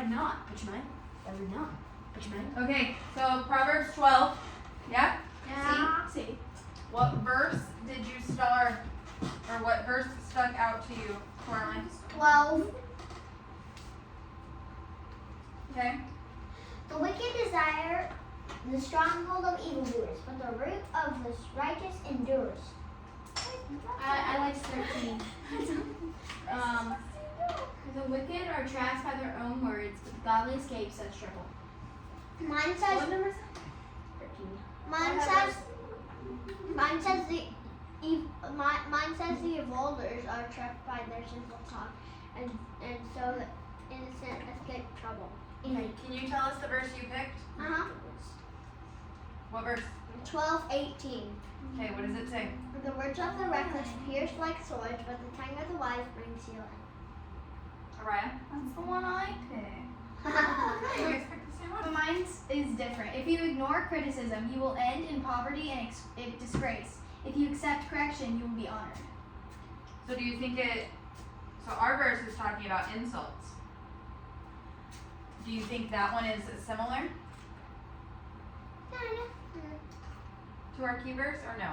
would not. But you might. I would not. But you might. Okay, so Proverbs 12. Yeah? Yeah. See. What verse did you star, or what verse stuck out to you, Coraline? 12. Okay. The wicked desire the stronghold of evildoers, but the root of the righteous endures. I like 13. The wicked are trapped by their own words, but the godly escape such trouble. Mine says. What number is that? 13. Mine says the evildoers are trapped by their sinful talk, and so the innocent escape trouble. Okay, can you tell us the verse you picked? What verse? 12:18. Okay, what does it say? The words of the reckless pierce like swords, but the tongue of the wise brings healing. Araya? That's the one I picked. You guys picked the same But one? mine is different. If you ignore criticism, you will end in poverty and disgrace. If you accept correction, you will be honored. So do you think so our verse is talking about insults. Do you think that one is similar to our key verse, or no?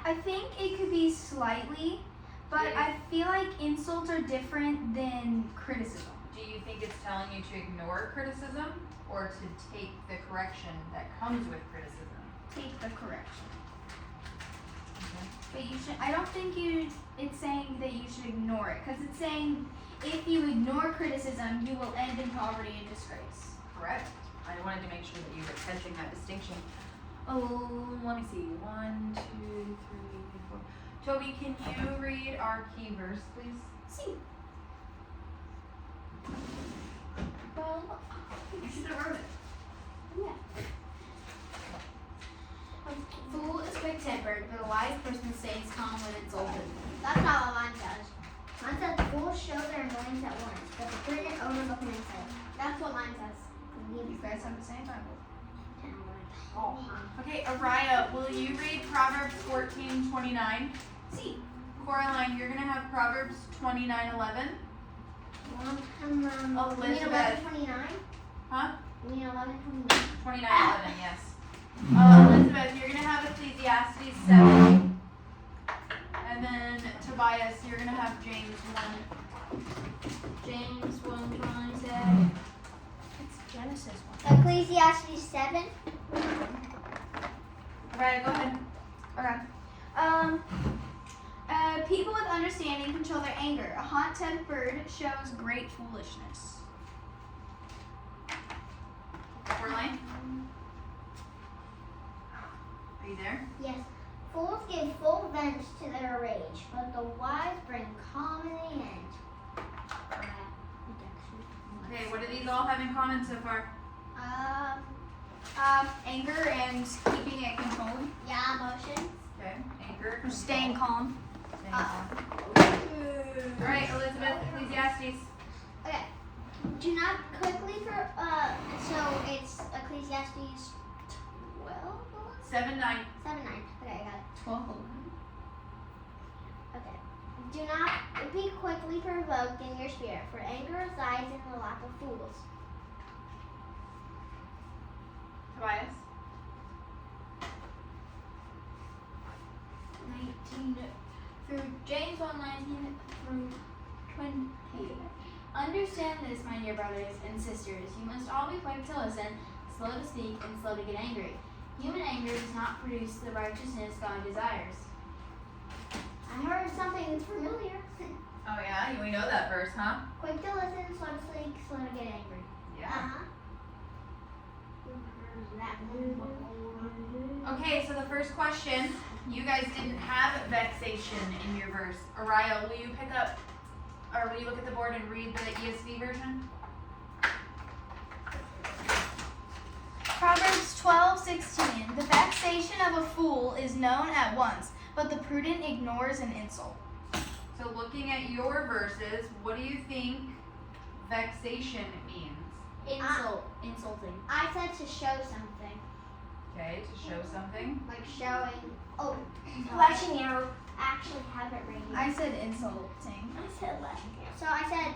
I think it could be slightly, but I feel like insults are different than criticism. Do you think it's telling you to ignore criticism or to take the correction that comes with criticism? Take the correction. Okay. But you should. I don't think it's saying that you should ignore it, because it's saying if you ignore criticism, you will end in poverty and disgrace. Correct. I wanted to make sure that you were catching that distinction. Oh, let me see. 1, 2, 3, 4. Toby, can you read our key verse, please? See. Well, you should have wrote it. Yeah. A fool is quick-tempered, but a wise person stays calm when insulted. That's not what mine says. Mine says fools show their annoyance at once, but the prudent overlook an insult. That's what mine says. You guys have the same Bible. Okay, Araya, will you read Proverbs 14:29? See. Coraline, you're going to have Proverbs 29:11. Elizabeth. 29? Huh? You mean 11:29? 29:11, yes. Elizabeth, you're going to have Ecclesiastes 7. And then Tobias, you're going to have James 1. James 1:27. It's Genesis 1. Ecclesiastes 7. Araya, go ahead. Okay. People with understanding control their anger. A hot-tempered shows great foolishness. Coraline? Are you there? Yes. Fools give full vent to their rage, but the wise bring calm in the end. Okay, what do these all have in common so far? Anger and keeping it controlled. Yeah, emotions. Okay, anger. Or staying calm. Staying calm. All right, Elizabeth, Ecclesiastes. Okay. Do not quickly so it's Ecclesiastes 12? 7:9. 7:9. Okay, I got it. 12. Okay. Do not be quickly provoked in your spirit, for anger resides in the lap of fools. Tobias. 19 through James 1:19 through 20. Understand this, my dear brothers and sisters. You must all be quick to listen, slow to speak, and slow to get angry. Human anger does not produce the righteousness God desires. I heard something familiar. Oh yeah, we know that verse, huh? Quick to listen, slow to speak, slow to get angry. Yeah. That Okay, so the first question, you guys didn't have vexation in your verse. Araya, will you pick up, or will you look at the board and read the ESV version? Proverbs 12:16. The vexation of a fool is known at once, but the prudent ignores an insult. So looking at your verses, what do you think vexation means? Insulting. I said to show something. Okay, to show something. Like showing. Oh, Flashing arrow. I actually have it right here. I said insulting. I said lashing arrow. So I said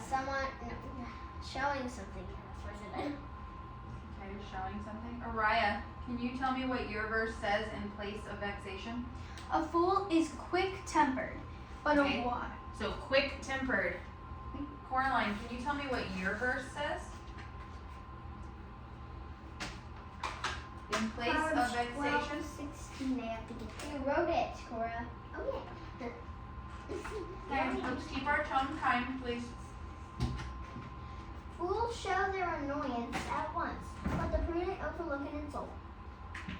Someone showing something. That's what I said. Okay, showing something. Araya, can you tell me what your verse says in place of vexation? A fool is quick-tempered, but Okay. a wise. So quick-tempered. Coraline, can you tell me what your verse says? In place of Proverbs vexation? 12:16. They have to get. You wrote it, Cora. Oh yeah. Yeah, let's keep our tone kind, please. Fools show their annoyance at once, but the prudent overlook an insult.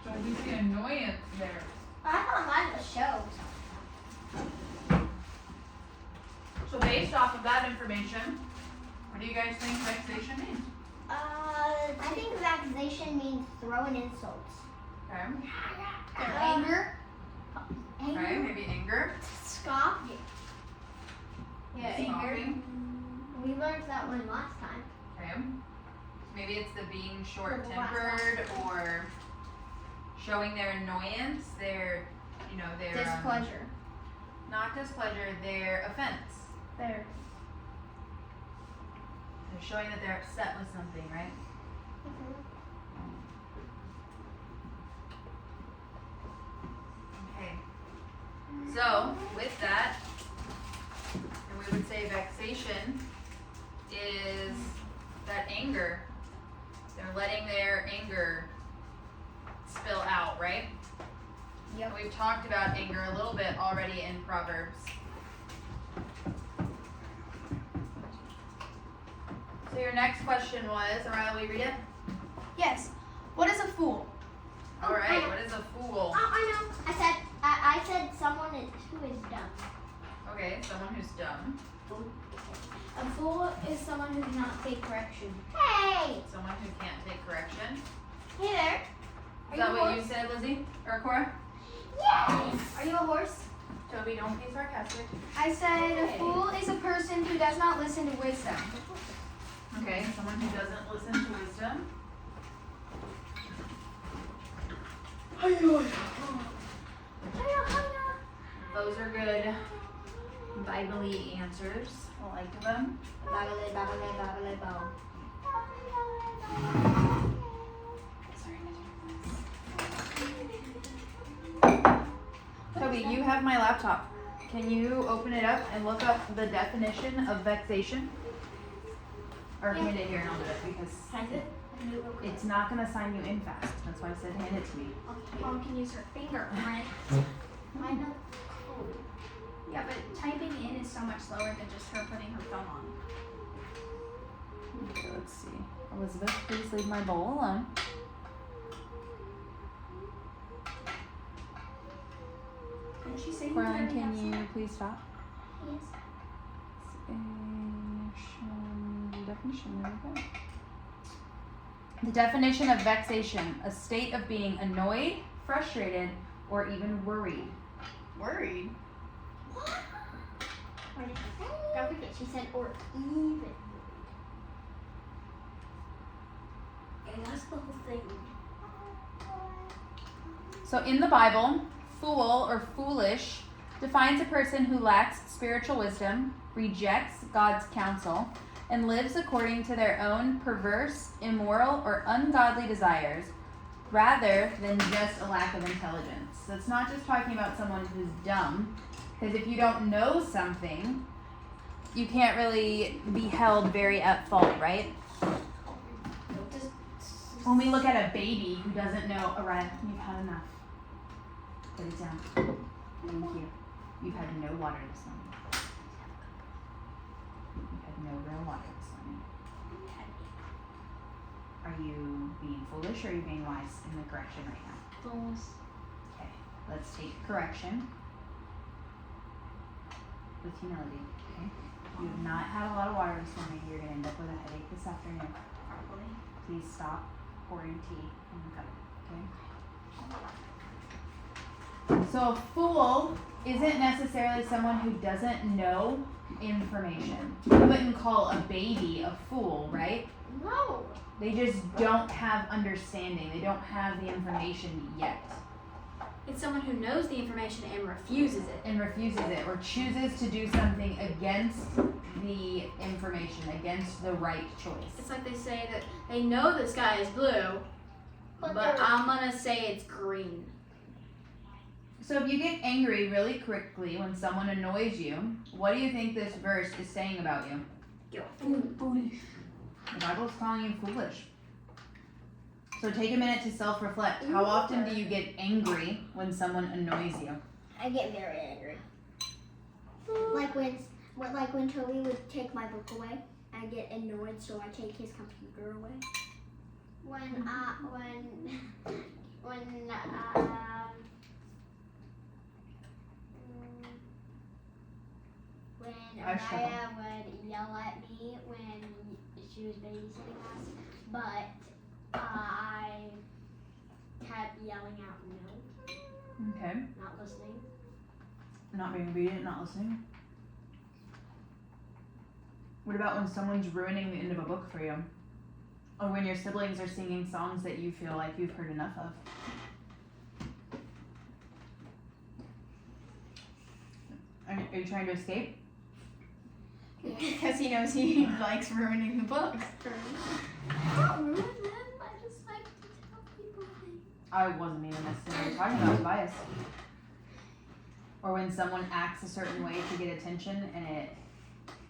So we see annoyance there. I thought mine was show. So based off of that information, what do you guys think vexation means? I think vexation means throwing insults. Okay. Anger. Okay, maybe anger. Scoff. Yeah, anger. Scoffing. We learned that one last time. Okay. Maybe it's the being short-tempered or showing their annoyance, their, their Displeasure. not displeasure, their offense. There. They're showing that they're upset with something, right? Okay. So with that, and we would say vexation is that anger. They're letting their anger spill out, right? Yep. We've talked about anger a little bit already in Proverbs. So your next question was, Araya, will you read it? Yes. What is a fool? All right. What is a fool? Oh, I know. I said someone who is dumb. Okay, someone who's dumb. A fool is someone who cannot take correction. Hey! Someone who can't take correction. Hey there. Is that what you said, Lizzie? Or Cora? Yes! Are you a horse? Toby, don't be sarcastic. I said a fool is a person who does not listen to wisdom. Okay, someone who doesn't listen to wisdom. Those are good Bible-y answers. I like them. Babble, babble, babble, babble. Toby, you have my laptop. Can you open it up and look up the definition of vexation? Or hand it here and I'll do it because Hand it? it's not going to sign you in fast. That's why I said hand it to me. Mom can use her finger. Right. I know. Yeah, but typing in is so much slower than just her putting her thumb on. Okay, let's see. Elizabeth, please leave my bowl alone. Didn't she say Coraline, can you please stop? Yes. Definition, there we go. The definition of vexation, a state of being annoyed, frustrated, or even worried. Worried? What did she say? Don't forget, she said or even. And that's the whole thing. So in the Bible, fool or foolish defines a person who lacks spiritual wisdom, rejects God's counsel, and lives according to their own perverse, immoral, or ungodly desires, rather than just a lack of intelligence. So it's not just talking about someone who's dumb, because if you don't know something, you can't really be held very at fault, right? When we look at a baby who doesn't know, alright, you've had enough. Put it down. Thank you. You've had no water this morning. You've had no real water this morning. Are you being foolish or are you being wise in the correction right now? Okay, let's take correction with humility. Okay? You have not had a lot of water this morning. You're going to end up with a headache this afternoon. Probably. Please stop pouring tea in the cup. Okay? So a fool isn't necessarily someone who doesn't know information. You wouldn't call a baby a fool, right? No. They just don't have understanding. They don't have the information yet. It's someone who knows the information and refuses it. And refuses it or chooses to do something against the information, against the right choice. It's like they say that they know the sky is blue, but I'm gonna say it's green. So if you get angry really quickly when someone annoys you, what do you think this verse is saying about you? You're foolish. The Bible's calling you foolish. So take a minute to self-reflect. How often do you get angry when someone annoys you? I get very angry. Like when Toby would take my book away, I get annoyed, so I take his computer away. When Amaya would yell at me when she was babysitting us, but I kept yelling out no, Okay. not listening. Not being obedient, not listening. What about when someone's ruining the end of a book for you? Or when your siblings are singing songs that you feel like you've heard enough of? Are you trying to escape? Because he knows he likes ruining the books. I don't ruin them. I just like to tell people things. I wasn't even necessarily talking about bias. Or when someone acts a certain way to get attention and it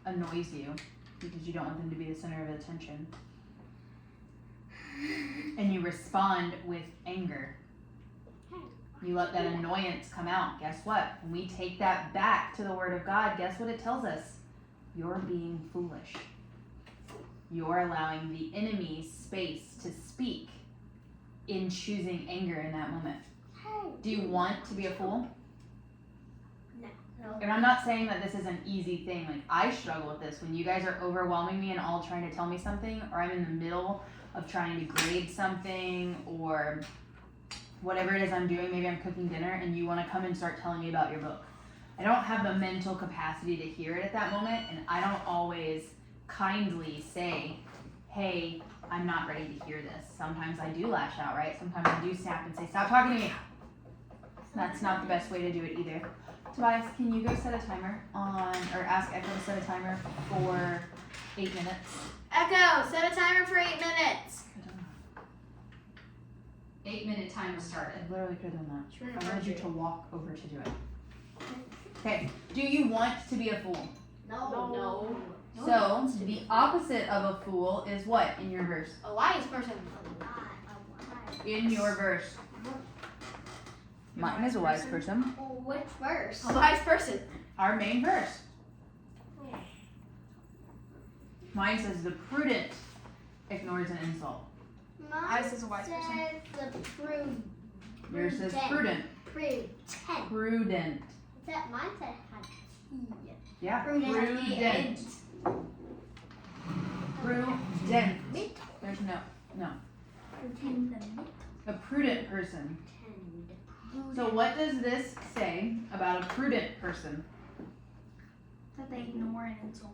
annoys you because you don't want them to be the center of attention. And you respond with anger. You let that annoyance come out. Guess what? When we take that back to the Word of God, guess what it tells us? You're being foolish. You're allowing the enemy space to speak in choosing anger in that moment. Do you want to be a fool? No. And I'm not saying that this is an easy thing. Like, I struggle with this. When you guys are overwhelming me and all trying to tell me something, or I'm in the middle of trying to grade something, or whatever it is I'm doing, maybe I'm cooking dinner, and you want to come and start telling me about your book. I don't have the mental capacity to hear it at that moment, and I don't always kindly say, hey, I'm not ready to hear this. Sometimes I do lash out, right? Sometimes I do snap and say, stop talking to me. That's not the best way to do it either. Tobias, can you go set a timer on, or ask Echo to set a timer for 8 minutes? Echo, set a timer for 8 minutes. 8-minute timer started. I literally could have done Sure, that. I wanted you to walk over to do it. Okay, do you want to be a fool? No. So, the opposite of a fool is what in your verse? A wise person. In your verse. Mine is a wise person. Which verse? A wise person. Our main verse. Mine says the prudent ignores an insult. Mine says a wise person. says the prudent. Yours says prudent. Prudent. Prudent. That mine said had T. Yeah. Prudent. Prudent. Prudent. There's no. A prudent person. So what does this say about a prudent person? That they ignore an insult.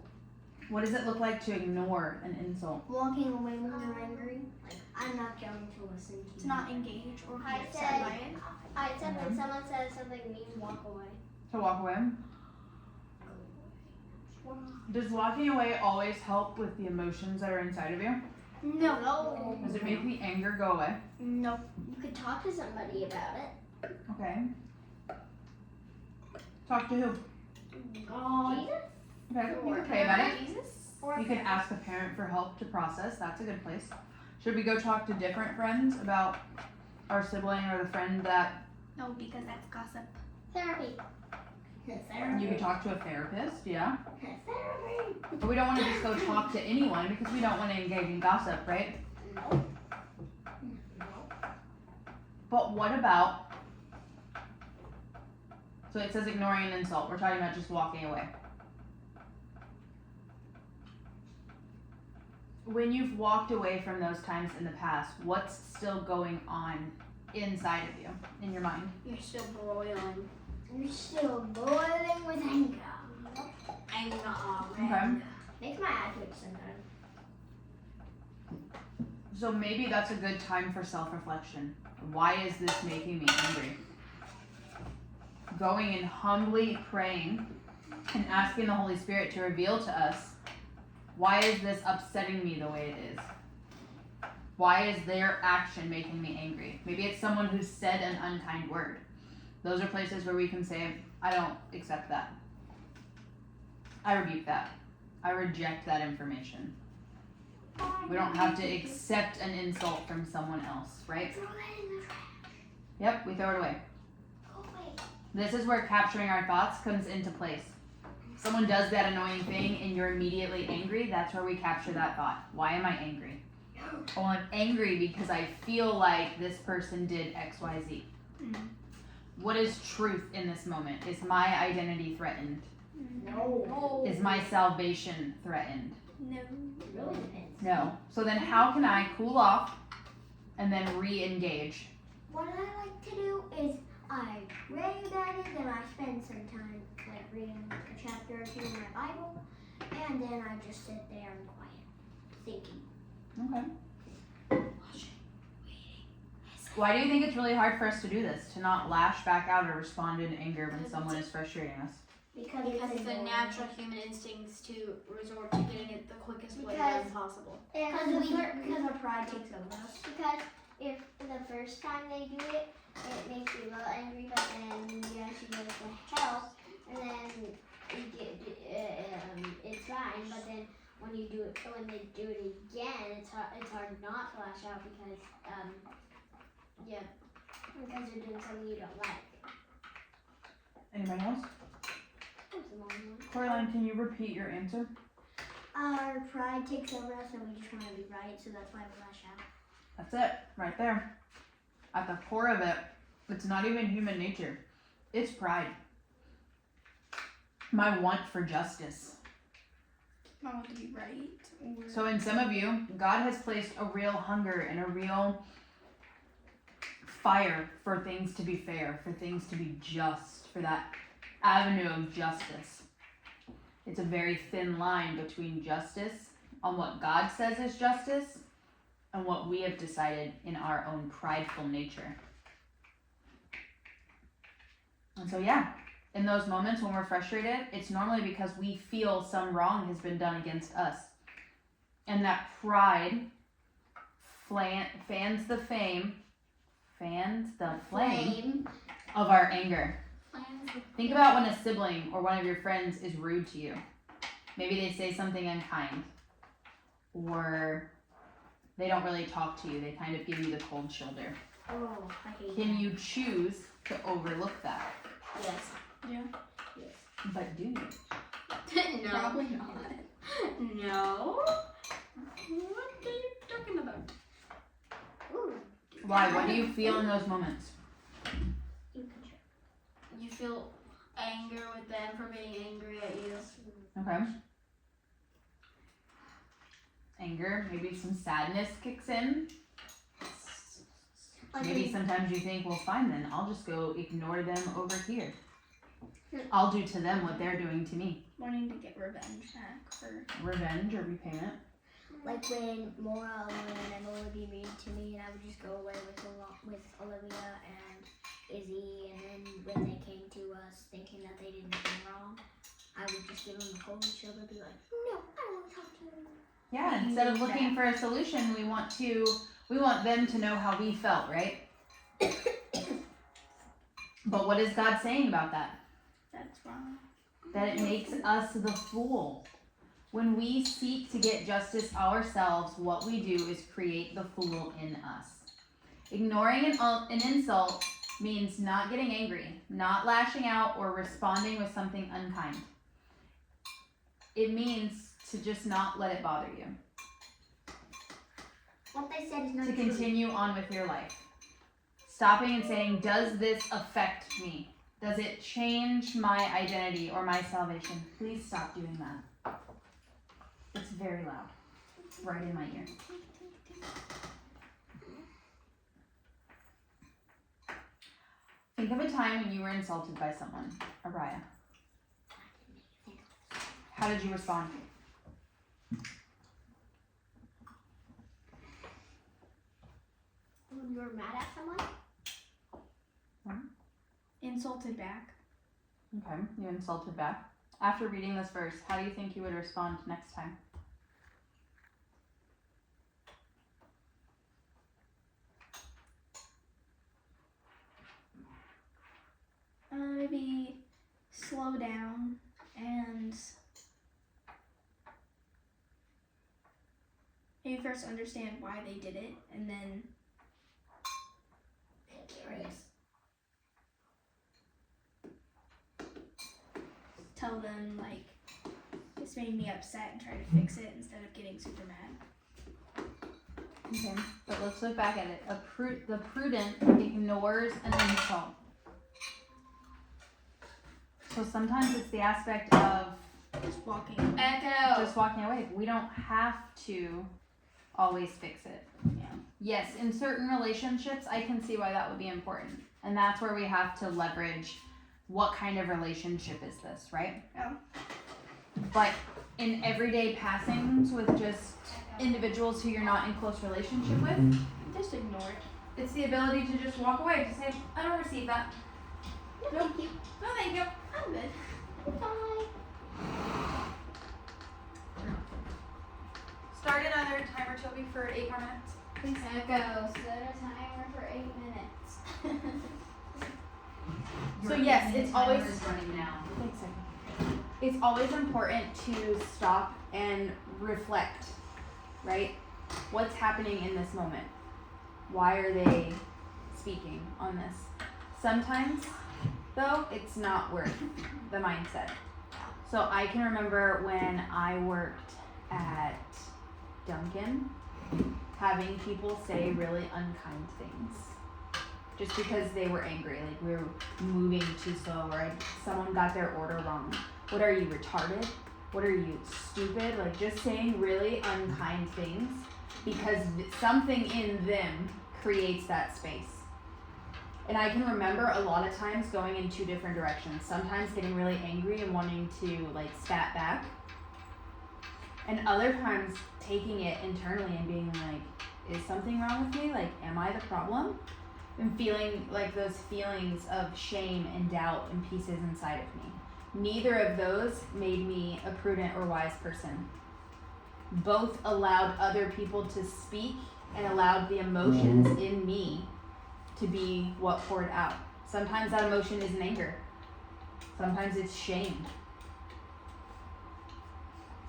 What does it look like to ignore an insult? Walking away when you're angry. Like, I'm not going to listen to you. To not engage or be I upset said- by it. I said when someone says something mean, walk away. To walk away? Does walking away always help with the emotions that are inside of you? No. Does it make the anger go away? No. You could talk to somebody about it. Okay. Talk to who? Jesus? Okay, you can pray about it. Jesus? You can ask a parent for help to process. That's a good place. Should we go talk to different friends about our sibling or the friend that No, because that's gossip. Therapy. you could talk to a therapist? Yeah. Therapy. But we don't want to just go talk to anyone because we don't want to engage in gossip, right? No. But what about, so it says ignoring an insult. We're talking about just walking away. When you've walked away from those times in the past, what's still going on inside of you, in your mind? You're still broiling. You're still boiling with anger. Okay. Makes my attitude sometimes. So maybe that's a good time for self-reflection. Why is this making me angry? going and humbly praying and asking the Holy Spirit to reveal to us, why is this upsetting me the way it is? Why is their action making me angry? Maybe it's someone who said an unkind word. Those are places where we can say, I don't accept that. I rebuke that. I reject that information. We don't have to accept an insult from someone else, right? Throw that in the trash. Yep, we throw it away. Go away. This is where capturing our thoughts comes into place. Someone does that annoying thing and you're immediately angry, that's where we capture that thought. Why am I angry? Oh, I'm angry because I feel like this person did X, Y, Z. What is truth in this moment? Is my identity threatened? No. Is my salvation threatened? No. It really depends. No. So then how can I cool off and then re-engage? What I like to do is I read about it, then I spend some time like reading a chapter or two in my Bible, and then I just sit there and quiet, thinking. Okay. Why do you think it's really hard for us to do this? To not lash back out or respond in anger when someone is frustrating us? Because it's the annoying. natural human instincts to resort to getting it the quickest way Because- possible. Because our pride takes over us. Because if the first time they do it, it makes you a little angry, but then you actually go to hell, and then you get, it's fine. But then when they do it again, it's hard not to lash out because because you're doing something you don't like. Anybody else? That's a long one. Coraline, can you repeat your answer? Our pride takes over us, and we just want to be right, so that's why we lash out. That's it, right there. At the core of it, it's not even human nature. It's pride. My want for justice. I want to be right. Or So in some of you, God has placed a real hunger and a real fire for things to be fair, for things to be just, for that avenue of justice. It's a very thin line between justice on what God says is justice and what we have decided in our own prideful nature. And so yeah, in those moments when we're frustrated, it's normally because we feel some wrong has been done against us. And that pride fans the flame of our anger. Think about when a sibling or one of your friends is rude to you. Maybe they say something unkind, or they don't really talk to you. They kind of give you the cold shoulder. Oh, I hate Can that. you choose to overlook that? Yes. yeah, But do you? No. probably not. No. What are you talking about? Ooh. Why? What do you feel in those moments? You can check. You feel anger with them for being angry at you. Okay. Anger, maybe some sadness kicks in. Like Maybe when- sometimes you think, well, fine then, I'll just go ignore them over here. I'll do to them what they're doing to me. Wanting to get revenge back for Revenge or repayment. Like when Mora and Emma would be mean to me, and I would just go away with Olivia and Izzy, and then when they came to us thinking that they did nothing wrong, I would just give them the cold shoulder and be like, no, I don't want to talk to you anymore. Yeah, instead of looking for a solution, we want them to know how we felt, right? But what is God saying about that? that's wrong. That it makes us the fool. When we seek to get justice ourselves, what we do is create the fool in us. Ignoring an insult means not getting angry, not lashing out, or responding with something unkind. It means to just not let it bother you. What they said is not To true. continue on with your life. Stopping and saying, does this affect me? Does it change my identity or my salvation? Please stop doing that. It's very loud. Right in my ear. Think of a time when you were insulted by someone. Araya. How did you respond? When you're mad at someone? Insulted back. Okay, you insulted back. After reading this verse, how do you think you would respond next time? Maybe slow down and maybe first understand why they did it, and then tell them like this made me upset and try to fix it instead of getting super mad. Okay, but let's look back at it. The prudent ignores an insult. So sometimes it's the aspect of Just walking. Echo. just walking away. We don't have to always fix it. Yeah. Yes, in certain relationships, I can see why that would be important. And that's where we have to leverage what kind of relationship is this, right? Yeah. But in everyday passings with just individuals who you're not in close relationship with, Just ignore it. it's the ability to just walk away. To say, I don't receive that. No, thank you. No, thank you. I'm good. Bye. Start another timer, Toby, for 8 more minutes. Echo. Set a timer for 8 minutes. So yes, The it's timer always is running now. Thanks, Echo. It's always important to stop and reflect, right? What's happening in this moment? Why are they speaking on this? Sometimes, though, it's not worth the mindset. So I can remember when I worked at Dunkin', having people say really unkind things. Just because they were angry, like we were moving too slow, or someone got their order wrong. What are you, retarded? What are you, stupid? Like just saying really unkind things because something in them creates that space. And I can remember a lot of times going in 2 different directions. Sometimes getting really angry and wanting to like spat back. And other times taking it internally and being like, is something wrong with me? Like, am I the problem? And feeling like those feelings of shame and doubt and pieces inside of me. Neither of those made me a prudent or wise person. Both allowed other people to speak and allowed the emotions in me to be what poured out. Sometimes that emotion isn't anger. Sometimes it's shame.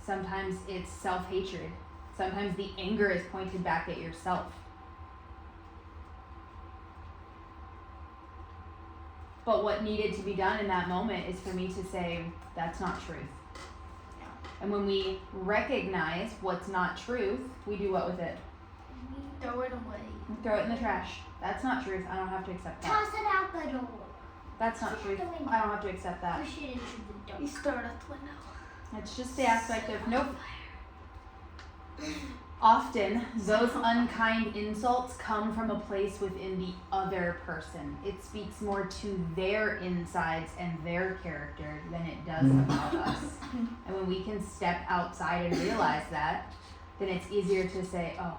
Sometimes it's self-hatred. Sometimes the anger is pointed back at yourself. But what needed to be done in that moment is for me to say, that's not truth. And when we recognize what's not truth, we do what with it? Throw it away. We throw it in the trash. That's not truth. I don't have to accept that. Toss it out the door. That's not truth. I don't have to accept that. Push it into the door. You start at the window. It's just the aspect of, nope. Often, those unkind insults come from a place within the other person. It speaks more to their insides and their character than it does about us. And when we can step outside and realize that, then it's easier to say, oh,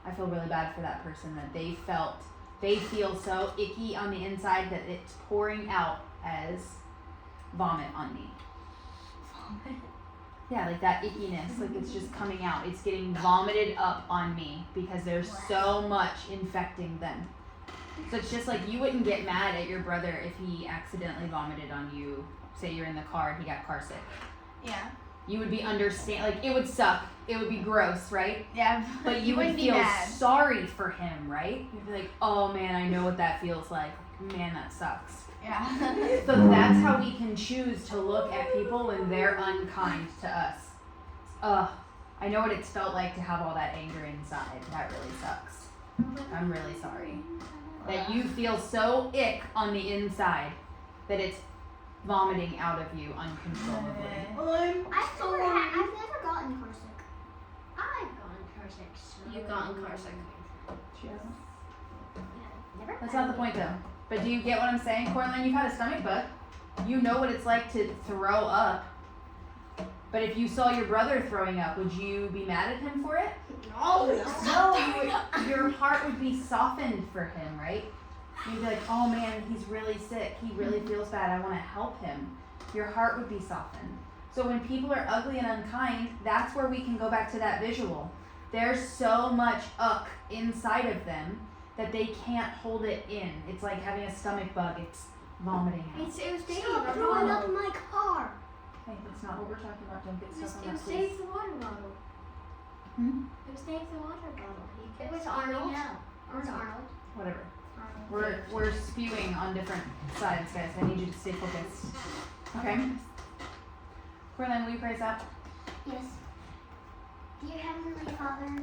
I feel really bad for that person, that they feel so icky on the inside that it's pouring out as vomit on me. Vomit. Yeah, like that ickiness, like it's just coming out. It's getting vomited up on me because there's so much infecting them. So it's just like you wouldn't get mad at your brother if he accidentally vomited on you. Say you're in the car and he got car sick. Yeah. You would be like it would suck. It would be gross, right? Yeah. But you would wouldn't be feel mad. sorry for him, right? You'd be like, oh man, I know what that feels like. Man, that sucks. Yeah. So that's how we can choose to look at people when they're unkind to us. I know what it's felt like to have all that anger inside. That really sucks. I'm really sorry. That you feel so ick on the inside that it's vomiting out of you uncontrollably. I've never gotten car sick. I've gotten car sick. So You've gotten car sick. She hasn't. Never. That's not the point though. But do you get what I'm saying, Cortland? You've had a stomach bug. You know what it's like to throw up. But if you saw your brother throwing up, would you be mad at him for it? No. No, your heart would be softened for him, right? You'd be like, oh man, he's really sick. He really feels bad. I want to help him. Your heart would be softened. So when people are ugly and unkind, that's where we can go back to that visual. There's so much inside of them that they can't hold it in. It's like having a stomach bug. It's vomiting out. It was taking Stop the throwing bottle. up my car. Hey, that's not what we're talking about. Don't get It was, stuff it on was that, please. Dave the water bottle. Hmm? It was Dave the water bottle. He It kept was spewing Arnold. out. It was Arnold. Whatever. Arnold. We're spewing on different sides, guys. I need you to stay focused. Okay? Corlin, will you pray us out? Yes. Dear Heavenly Father,